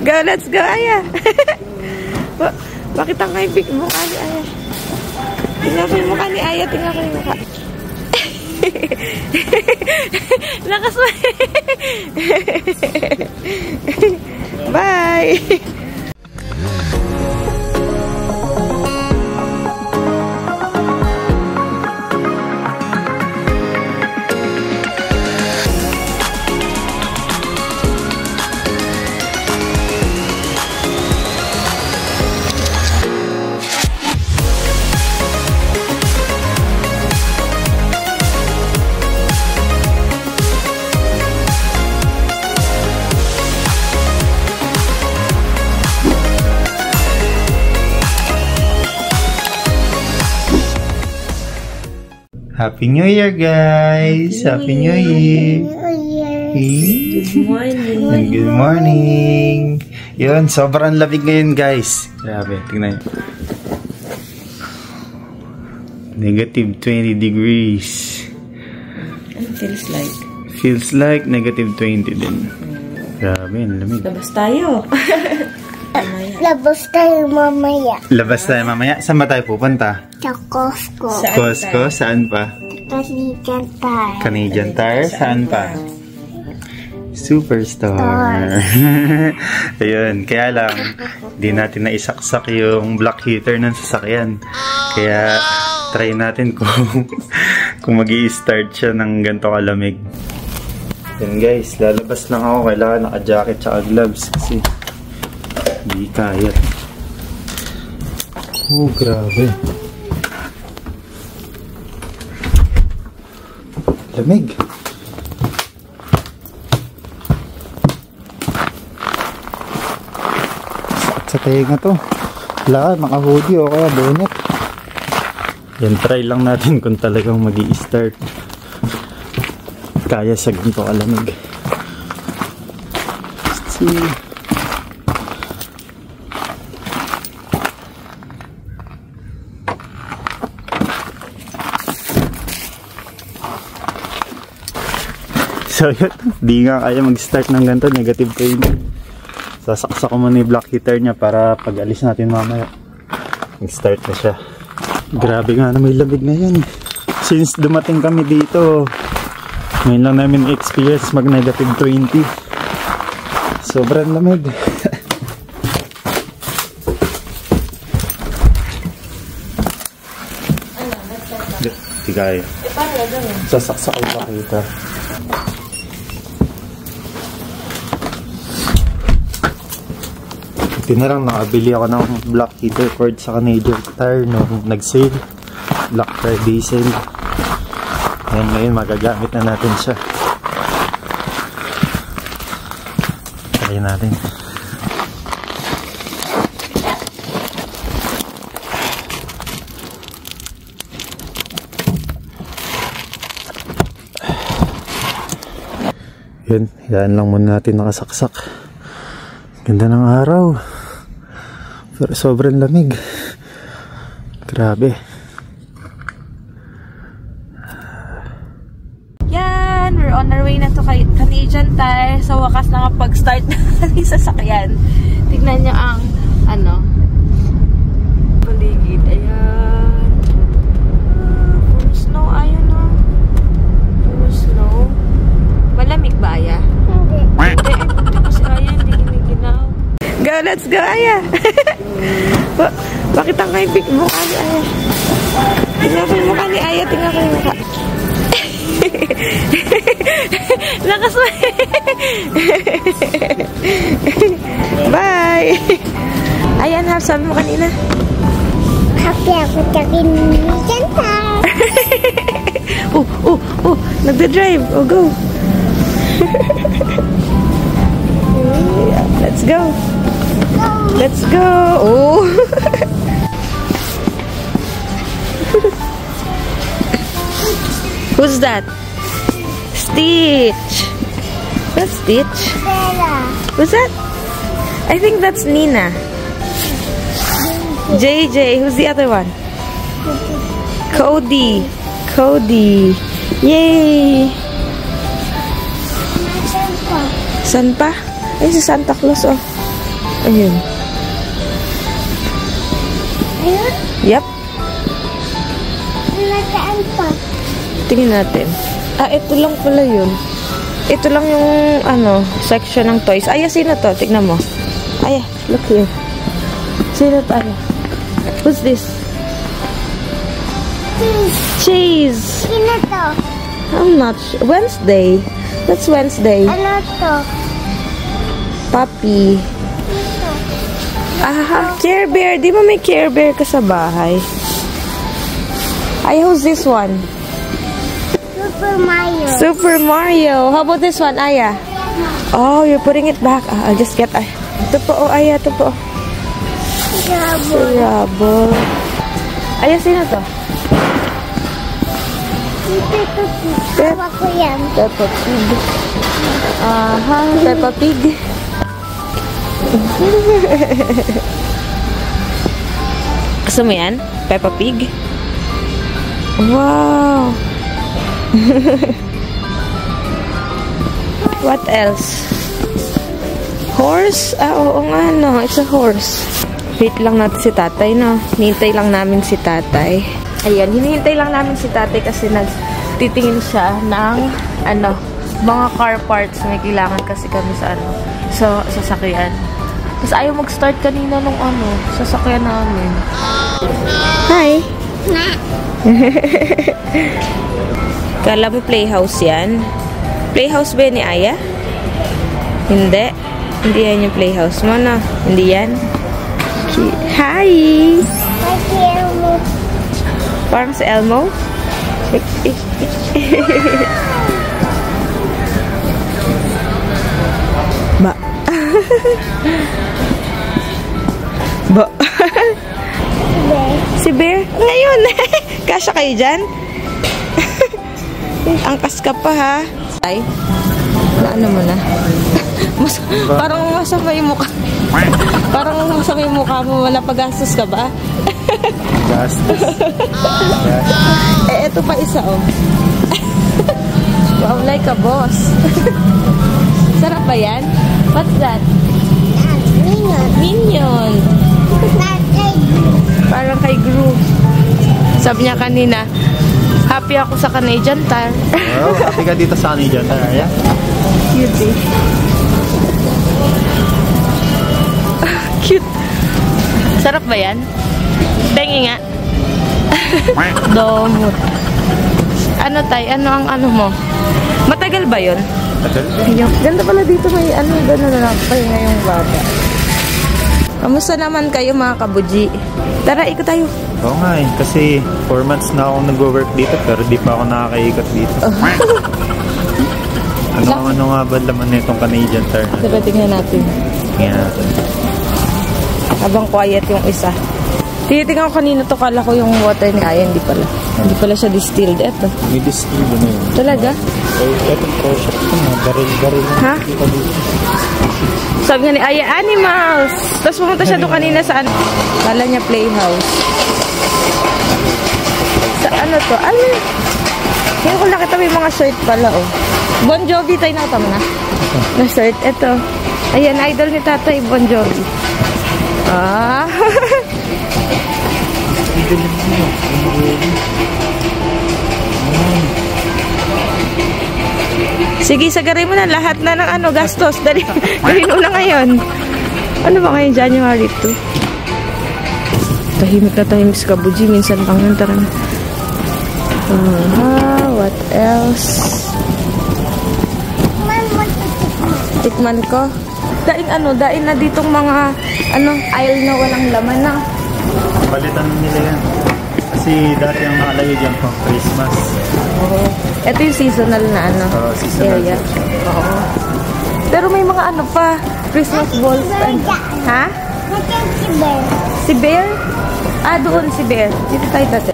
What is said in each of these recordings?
Go, let's go, Aya. Bakit ang may big mukha ni Aya? Tingnan ko yung mukha ni Aya. Tingnan ko yung mukha. Lakas mo. Bye. Happy New Year, guys! Happy New Year! Good morning! Good morning! Yun, sobrang lamig ngayon, guys. Grabe, tingnan nyo. Negative 20 degrees. It feels like? Feels like negative 20 din. Grabe, ang lamig. Labas tayo. Labas tayo mamaya. Labas tayo mamaya? Saan ba tayo pupunta? Sa Costco. Costco? Saan pa? Canadian Tire. Canadian Tire? Saan pa? Superstore. Ayun, kaya lang di natin naisaksak yung black heater ng sasakyan. Kaya try natin kung mag-i-start siya ng ganito kalamig. Yan guys, lalabas lang ako. Kailangan naka-jacket tsaka gloves kasi hindi kaya. Oh, grabe. Lamig. Sa tenga to. Wala, naka-hoodie o kaya bonnet. Yan, try lang natin kung talagang mag-i-start. Kaya sa ganito kalamig. Let's see. So yun, di nga kaya mag-start ng ganito, negative 20. Sasaksak ko muna yung black heater niya para pag alis natin mamaya mag-start na siya. Grabe nga na may lamig ngayon. Since dumating kami dito, ngayon lang namin experience mag negative 20. Sobrang lamig. Di kaya. Sasaksak ko yung black heater. Buti na lang nakabili ako ng black heater cord sa Canadian Tire nung nag-sale. Black Friday sale. Ngayon magagamit na natin siya. Try natin. Yun, yan lang muna natin nakasaksak. Ganda ng araw. Pero sobrang lamig. Grabe. Yan, we're on our way na to Canadian Tire. Sa wakas nakapag-start na kami sa sasakyan. Tignan nyo ang paligid. Ayan. Puro snow. Ayan o. Puro snow. Malamig ba, Aya? Hindi. Hindi kasi Aya, hindi giniginaw. Go, let's go, Aya! Bakit ang may big mukha ni Aya? Tingnan ko yung mukha ni Aya. Tingnan ko yung mukha. Lakas mo. Bye! Ayan, sabi mo kanina. Happy ako sa Canadian Tire. Nagda-drive. Oh, go. Let's go. Let's go. Oh. Who's that? Stitch. That's Stitch. Bella. Who's that? I think that's Nina. JJ. Who's the other one? Cody. Cody. Yay. Saan pa? San pa? Ay, si Santa Claus, oh. Ayun. Ayun. Yep. Nasaan pa? Tingnan natin. Ah, ito lang pala yun. Ito lang yung, section ng toys. Aya, sino to? Tignan mo. Aya, look here. Sino to, Aya? Who's this? Cheese. Sino to? I'm not sure. Wednesday. That's Wednesday. Ano to? Puppy. Ito. Ah, Care Bear. Di ba may Care Bear ka sa bahay? Ay, who's this one? Super Mario. Super Mario. How about this one, Aya? Oh, you're putting it back. Ah, I'll just get... Ito po, oh, Aya. Ito po. Rubble. Aya, sino to? Ito. Tawa ko yan. Peppa Pig. Aha, Peppa Pig. Gusto mo yan? Peppa Pig? Wow! What else? Horse? Ah, oo nga, no. It's a horse. Wait lang natin si tatay, no? Hinihintay lang namin si tatay. Ayan, hinihintay lang namin si tatay kasi nagtitingin siya ng, mga car parts. May kailangan kasi kami sa sasakyan. Tapos ayaw mag-start kanina nung sasakyan namin. Hi! Kala mo playhouse yan? Playhouse ba ni Aya? Hindi. Hindi yan yung playhouse mo, no? Hindi yan? Hi! Kasi Elmo. Parang si Elmo? Ba? Ba? Si Bear? Ngayon! Kasya kayo dyan? Angkas ka pa, ha? Ay, ano mo na? Parang masama yung mukha. Parang masama yung mukha mo. Wala pag-gastos ka ba? Gastos. Eto pa isa, oh. Wow, like a boss. Sarap ba yan? What's that? Minion. Minion. Parang kay Gru. Sabi niya kanina, happy ako sa Canadian Tire. Oh, happy ka dito sa Canadian Tire, Aya? Cute eh. Cute. Sarap ba yan? Dengi nga. Domot. Ano tay? Ano ang mo? Matagal ba yun? Matagal. Ganda pala dito may gano'n na lang pa ngayong bata. Kamusta naman kayo mga kabuji? Tara, ikot tayo. Oo nga eh, kasi 4 months na ako nag-work dito pero di pa ako nakakaikot dito. Ano nga ba laman na itong Canadian Tire? Diba, tingnan natin. Tingnan natin. Habang quiet yung isa. Tinitingnan ko kanina to, kala ko yung water ni Aya, hindi pala. Hindi pala siya distilled. Eto. May distill na yun. Talaga? Etong project ko na, baril-baril na. Ha? Sabi nga ni Aya, animals! Tapos pumunta siya doon kanina sa kala niya playhouse. Sa ano to? Ano? Hindi ko nakita may mga shirt pala, oh. Bon Jovi, tayo nakita mo na? Na shirt, eto. Ayan, idol ni tatay, Bon Jovi. Ah! Sige, sagarin mo na lahat na ng gastos. Dali mo na ngayon. Ano ba ngayon, January 2? Tahimik na tahimik si Kabuji. Minsan pang yun, tara na. What else? Tikman ko. Dain na ditong mga aisle na walang laman na. Palitan nila yan. Kasi dati ang nakalagay dyan pang Christmas. Oo. Ito yung seasonal na seasonal area. Oo. Pero may mga pa, Christmas balls. Ha? Si Bear. Si Bear? Ah, doon si Bear. Dito tayo dati.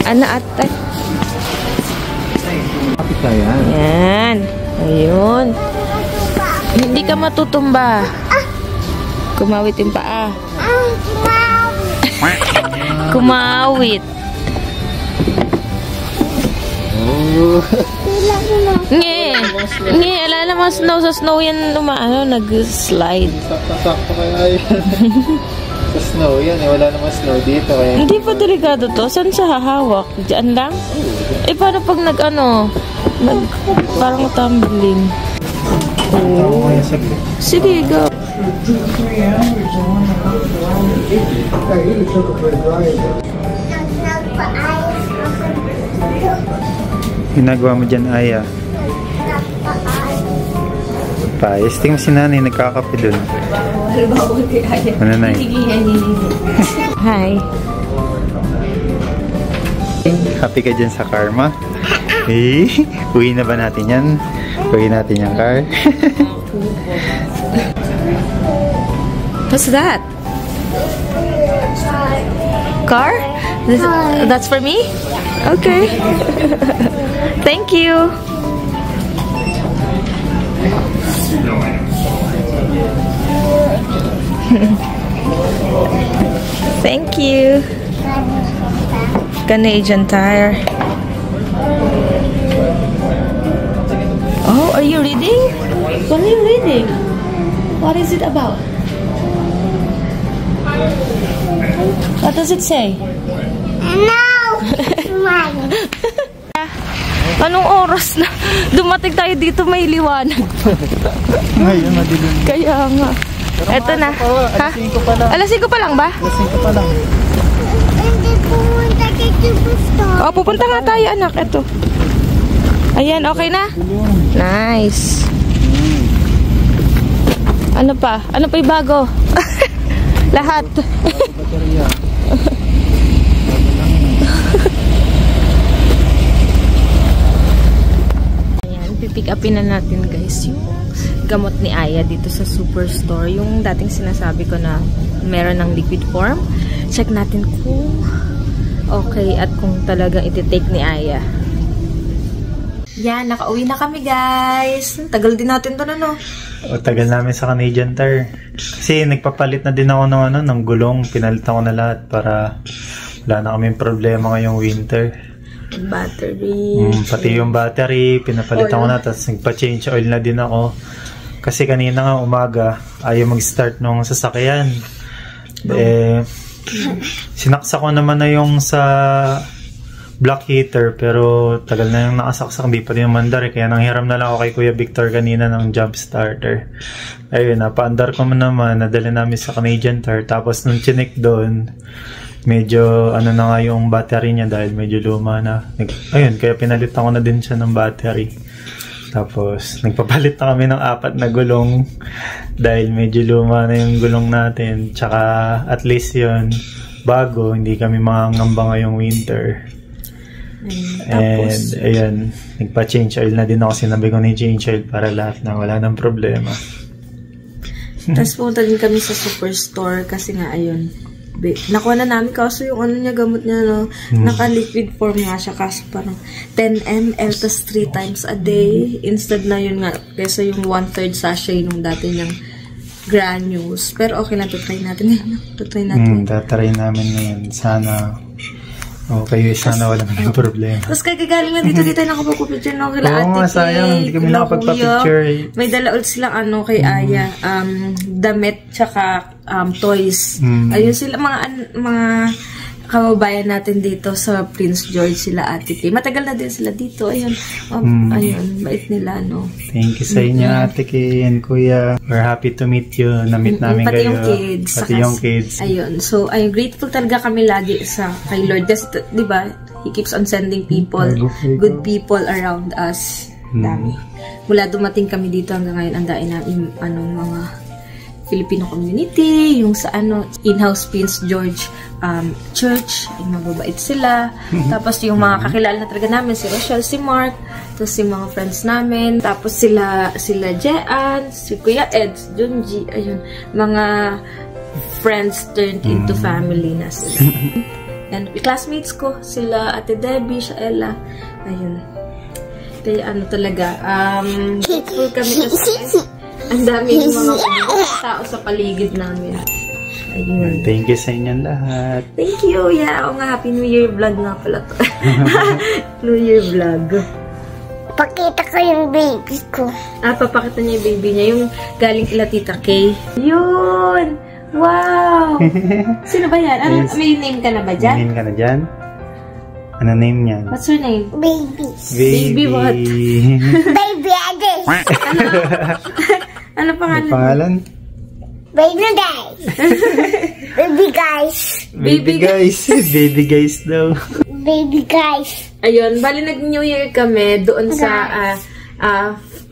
Ate? Kapit ka yan. Yan. Ayun. Hindi ka matutumba. Kumawit yung paa. Kumawit. Oh. Nge, ala naman snow. Sa snow yan, nag-slide. Sakto kaya yan. Sa snow yan, wala naman snow dito. Kaya... Hindi pa delikado to. Saan siya hahawak? Diyan lang? Paano pag parang tumbling? Oh. Sige, go. Ginagawa mo dyan, Aya? Paayos. Tingnan si nanay, nagkakape dun. Ano na Hi. Happy ka dyan sa karma? Uwi na ba natin yan? Uwi natin yung car? What's that? Car? That's for me? Okay. Thank you. Thank you. Canadian Tire. Oh, are you reading? What are you reading? What is it about? What does it say? No! Smile. Anong oras na? Dumating tayo dito, may liwanag. Ngayon, madilim. Kaya nga. Eto na. Ha? Alas 5 pa lang ba? Alas 5 pa lang. Hindi pumunta kay Superstore. O, pupunta nga tayo, anak. Eto. Ayan, okay na? Nice. Ano pa? Ano pa yung bago? Lahat. Ayan, pipick upin na natin guys yung gamot ni Aya dito sa Superstore. Yung dating sinasabi ko na meron ng liquid form. Check natin kung okay at kung talagang iti-take ni Aya. Yan, nakauwi na kami guys. Tagal din natin doon ano. O, tagal namin sa Canadian Tire. Kasi nagpapalit na din ako ng gulong. Pinalitan ko na lahat para wala na kaming problema ngayong winter. Battery. Pati yung battery, pinapalitan ko na. Tapos nagpa-change oil na din ako. Kasi kanina nga umaga, ayaw mag-start nung sasakyan. Sinaksa ko naman na yung sa block heater, pero tagal na yung nakasaksak, hindi pa rin mandar kaya nanghiram na lang ako kay Kuya Victor kanina ng jump starter. Ayun, napaandar ko naman, nadala namin sa Canadian Tire, tapos nung chinik doon, medyo ano na nga yung battery niya dahil medyo luma na. Ayun, kaya pinalitan ko na din siya ng battery. Tapos nagpapalit na kami ng 4 na gulong dahil medyo luma na yung gulong natin, tsaka at least yun bago, hindi kami mangangamba ngayong winter. And ayun, nagpa-change oil na din ako, sinabi ko ni change oil para lahat na wala nang problema. Tapos pumunta din kami sa Superstore kasi nga ayun, nakuha na namin kaso yung ano niya, gamot niya no, naka-liquid form nga siya kaso parang 10 ml tas 3 times a day instead na yun nga, kesa yung 1/3 sachet nung dati niyang granules. Pero okay lang, tutry natin yun. Tatry namin ngayon. Sana okay, sana wala nang problema. Tapos kagagaling na dito tayo nakapag-picture no, kila Ate Kay. Sayang, hindi kami nakapagpa-picture. May dala ulit silang ano kay Aya, damit tsaka toys. Ayun sila, mga kababayan natin dito sa Prince George, sila Ate Kay. Matagal na din sila dito. Ayun, ayun, bait nila, no. Thank you sa inyo, Ate Kay and Kuya. We're happy to meet you. Na-meet namin pati kayo. Yung kids. Pati yung kids. Ayun. So, ayun, grateful talaga kami lagi sa kay Lord. Kasi, di ba, He keeps on sending people, good people around us. Dami. Mula dumating kami dito hanggang ngayon, ang dahil namin, mga Filipino community, yung sa in-house Prince George church, ay mababait sila. Tapos yung mga kakilala na talaga namin, si Rochelle, si Mark, tapos yung mga friends namin, tapos sila Jean, si Kuya Ed, Junji, ayun, mga friends turned into family na sila. And classmates ko, sila Ate Debbie, Shaela, ayun. Kaya talaga, grateful kami kasi ang dami ng mga tao sa paligid namin. Ayun. Thank you sa inyong lahat. Thank you. Yeah, ako nga. Happy New Year vlog nga pala to. New Year vlog. Pakita ko yung baby ko. Papakita niya yung baby niya. Yung galing kila Tita Kay. Yun! Wow! Sino ba yan? Ano, Yes. may name ka na ba dyan? May name ka na dyan? Ano name niyan? What's her name? Baby. Baby what? Baby Ade. Ano pangalan? Ano pangalan? Baby guys. Baby guys. Baby guys. Baby guys daw. Baby guys. Ayun, bali nag-New Year kami doon sa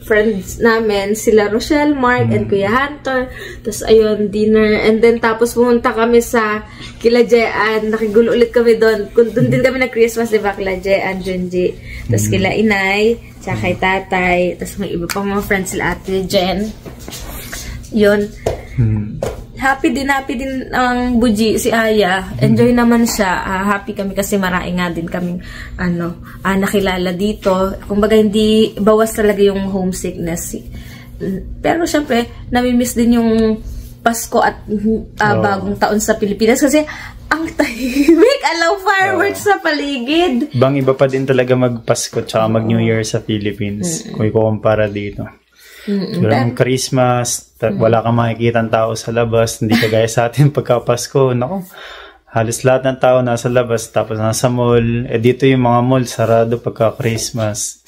friends namin, sila Rochelle, Mark, and Kuya Hunter. Tapos ayun, dinner. And then tapos pumunta kami sa kila Jean. Nakigulo ulit kami doon. Doon din kami nag-Christmas, diba? Kila Jean, Junji. Tapos kila Inay, tsaka kay Tatay. Tapos may iba pang mga friends sila Ate Jen. Yun. Happy din ang Buji, si Aya. Enjoy naman siya. Happy kami kasi marami nga din kaming nakilala dito. Kumbaga hindi bawas talaga yung homesickness. Pero syempre, namimiss din yung Pasko at bagong taon sa Pilipinas kasi ang tahimik. Alaw fireworks sa paligid. Bang iba pa din talaga mag-Pasko tsaka mag-New Year sa Philippines. Kung ikukumpara dito. Walang Christmas, wala kang makikita ng tao sa labas, hindi kagaya sa atin pagka Pasko. Naku, halos lahat ng tao nasa labas, tapos nasa mall. Dito yung mga mall sarado pagka Christmas.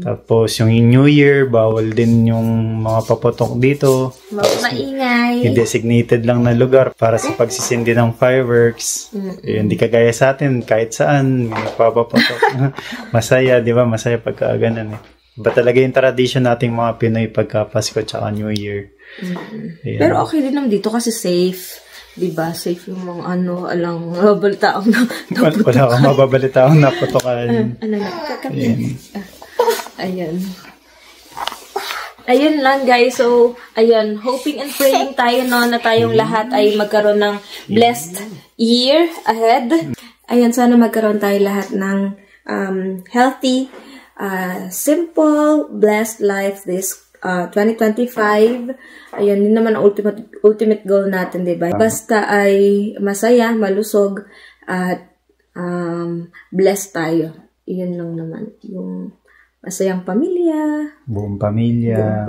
Tapos yung New Year, bawal din yung mga paputok dito. Maingay. Yung designated lang na lugar para sa pagsisindi ng fireworks. Hindi kagaya sa atin, kahit saan, may papaputok. Masaya, di ba? Masaya pagka ganun eh. Ba talaga yung tradition nating mga Pinoy pagka Pasko tsaka New Year. Pero okay din naman dito kasi safe. Diba? Safe yung mga alang mababalitaang naputukan. Wala kang mababalitaang naputukan. Ayan. Ayun lang guys. So, ayun. Hoping and praying tayo na tayong lahat ay magkaroon ng blessed year ahead. Ayun, sana magkaroon tayo lahat ng healthy, simple, blessed life this 2025. Ayun, din naman ang ultimate goal natin, diba? Basta ay masaya, malusog, at blessed tayo. Iyon lang naman. Yung masayang pamilya. Buong pamilya.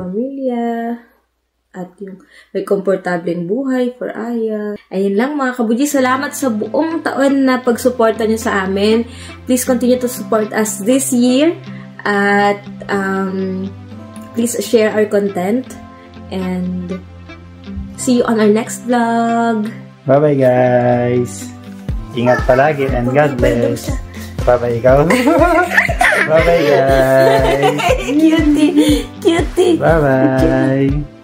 At yung may komportableng buhay for Aya. Ayun lang mga kabuji. Salamat sa buong taon na pagsuporta nyo sa amin. Please continue to support us this year. At please share our content. And see you on our next vlog. Bye-bye guys. Ingat palagi and God bless. Bye-bye ikaw. Bye-bye guys. Cutie. Bye-bye.